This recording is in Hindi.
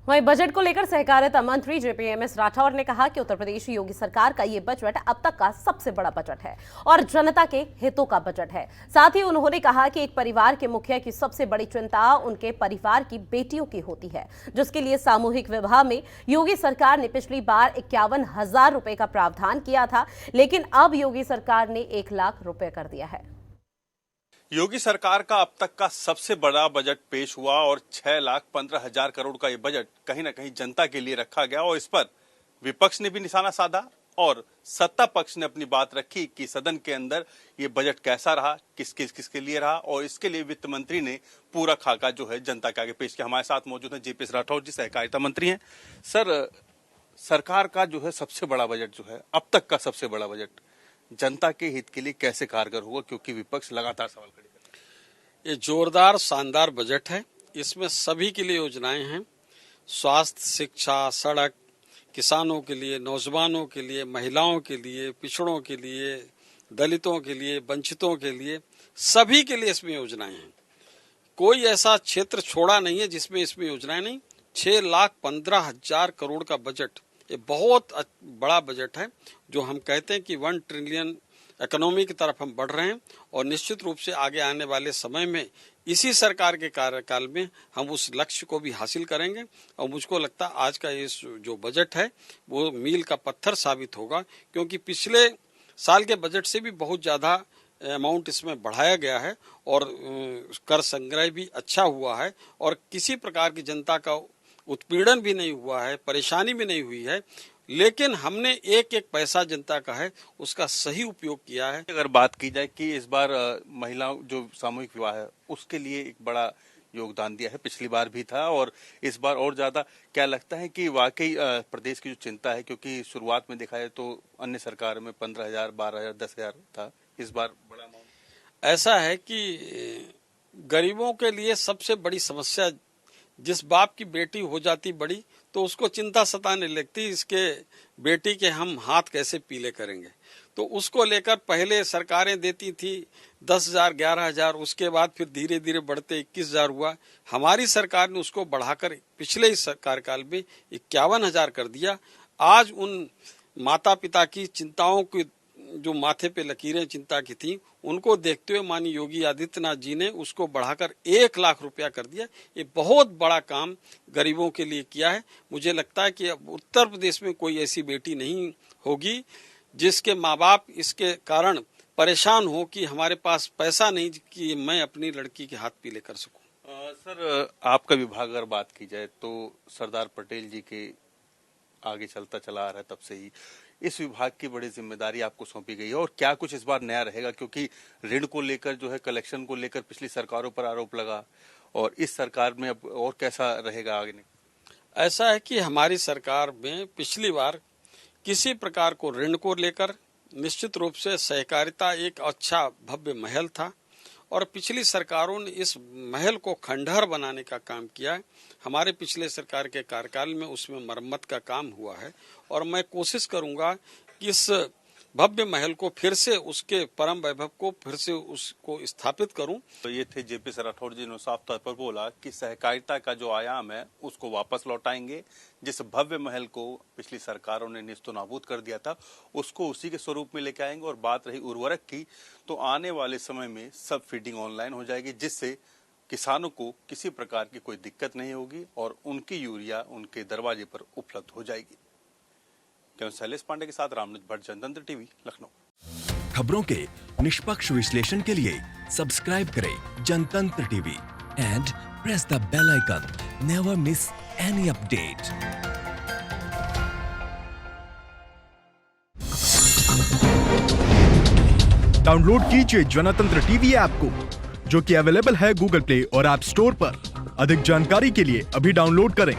वहीं बजट को लेकर सहकारिता मंत्री जेपीएमएस राठौर ने कहा कि उत्तर प्रदेश योगी सरकार का ये बजट अब तक का सबसे बड़ा बजट है और जनता के हितों का बजट है। साथ ही उन्होंने कहा कि एक परिवार के मुखिया की सबसे बड़ी चिंता उनके परिवार की बेटियों की होती है, जिसके लिए सामूहिक विवाह में योगी सरकार ने पिछली बार 51,000 रुपए का प्रावधान किया था, लेकिन अब योगी सरकार ने 1 लाख रुपए कर दिया है। योगी सरकार का अब तक का सबसे बड़ा बजट पेश हुआ और 6,15,000 करोड़ का ये बजट कहीं ना कहीं जनता के लिए रखा गया और इस पर विपक्ष ने भी निशाना साधा और सत्ता पक्ष ने अपनी बात रखी कि सदन के अंदर ये बजट कैसा रहा, किसके लिए रहा और इसके लिए वित्त मंत्री ने पूरा खाका जो है जनता के आगे पेश किया। हमारे साथ मौजूद हैं जेपीएस राठौर जी, सहकारिता मंत्री हैं। सर, सरकार का जो है सबसे बड़ा बजट जो है अब तक का सबसे बड़ा बजट जनता के हित के लिए कैसे कारगर होगा, क्योंकि विपक्ष लगातार सवाल खड़े कर रहा है। ये जोरदार शानदार बजट है। इसमें सभी के लिए योजनाएं हैं, स्वास्थ्य, शिक्षा, सड़क, किसानों के लिए, नौजवानों के लिए, महिलाओं के लिए, पिछड़ों के लिए, दलितों के लिए, वंचितों के लिए, सभी के लिए इसमें योजनाएं हैं। कोई ऐसा क्षेत्र छोड़ा नहीं है जिसमें इसमें योजनाएं नहीं। 6,15,000 करोड़ का बजट, ये बहुत बड़ा बजट है। जो हम कहते हैं कि 1 ट्रिलियन इकोनॉमी की तरफ हम बढ़ रहे हैं और निश्चित रूप से आगे आने वाले समय में इसी सरकार के कार्यकाल में हम उस लक्ष्य को भी हासिल करेंगे। और मुझको लगता है आज का ये जो बजट है वो मील का पत्थर साबित होगा, क्योंकि पिछले साल के बजट से भी बहुत ज़्यादा अमाउंट इसमें बढ़ाया गया है और कर संग्रह भी अच्छा हुआ है और किसी प्रकार की जनता का उत्पीड़न भी नहीं हुआ है, परेशानी भी नहीं हुई है। लेकिन हमने एक एक पैसा जनता का है उसका सही उपयोग किया है। अगर बात की जाए कि इस बार महिलाओं जो सामूहिक विवाह है उसके लिए एक बड़ा योगदान दिया है, पिछली बार भी था और इस बार और ज्यादा, क्या लगता है कि वाकई प्रदेश की जो चिंता है, क्योंकि शुरुआत में देखा जाए तो अन्य सरकार में 15,000, 12,000, 10,000 था, इस बार बड़ा अमाउंट। ऐसा है कि गरीबों के लिए सबसे बड़ी समस्या, जिस बाप की बेटी हो जाती बड़ी तो उसको चिंता सताने लगती, इसके बेटी के हम हाथ कैसे पीले करेंगे। तो उसको लेकर पहले सरकारें देती थी 10,000, 11,000, उसके बाद फिर धीरे धीरे बढ़ते 21,000 हुआ। हमारी सरकार ने उसको बढ़ाकर पिछले ही कार्यकाल में 51,000 कर दिया। आज उन माता पिता की चिंताओं की जो माथे पे लकीरें चिंता की थी उनको देखते हुए माननीय योगी आदित्यनाथ जी ने उसको बढ़ाकर 1 लाख रुपया कर दिया। ये बहुत बड़ा काम गरीबों के लिए किया है। मुझे लगता है कि अब उत्तर प्रदेश में कोई ऐसी बेटी नहीं होगी जिसके माँ बाप इसके कारण परेशान हो कि हमारे पास पैसा नहीं कि मैं अपनी लड़की के हाथ पीले कर सकूं। सर, आपका विभाग अगर बात की जाए तो सरदार पटेल जी के आगे चलता चला आ रहा है तब से ही, इस विभाग की बड़ी जिम्मेदारी आपको सौंपी गई है और क्या कुछ इस बार नया रहेगा, क्योंकि ऋण को लेकर जो है, कलेक्शन को लेकर पिछली सरकारों पर आरोप लगा और इस सरकार में अब और कैसा रहेगा आगे? ऐसा है कि हमारी सरकार में पिछली बार किसी प्रकार को ऋण को लेकर निश्चित रूप से सहकारिता एक अच्छा भव्य महल था और पिछली सरकारों ने इस महल को खंडहर बनाने का काम किया है। हमारे पिछले सरकार के कार्यकाल में उसमें मरम्मत का काम हुआ है और मैं कोशिश करूंगा कि इस भव्य महल को फिर से, उसके परम वैभव को फिर से उसको स्थापित करूं। तो ये थे जेपीएस राठौर जी ने साफ तौर पर बोला कि सहकारिता का जो आयाम है उसको वापस लौटाएंगे। जिस भव्य महल को पिछली सरकारों ने नेस्तनाबूद कर दिया था उसको उसी के स्वरूप में लेके आएंगे। और बात रही उर्वरक की, तो आने वाले समय में सब फीडिंग ऑनलाइन हो जाएगी, जिससे किसानों को किसी प्रकार की कोई दिक्कत नहीं होगी और उनकी यूरिया उनके दरवाजे पर उपलब्ध हो जाएगी। शैलेश पांडे के साथ रामनुज भट्ट, जनतंत्र टीवी, लखनऊ। खबरों के निष्पक्ष विश्लेषण के लिए सब्सक्राइब करें Jantantra TV and press the bell icon. Never miss any update. Download कीजिए जनतंत्र टीवी ऐप को, जो कि अवेलेबल है गूगल प्ले और ऐप स्टोर पर। अधिक जानकारी के लिए अभी डाउनलोड करें।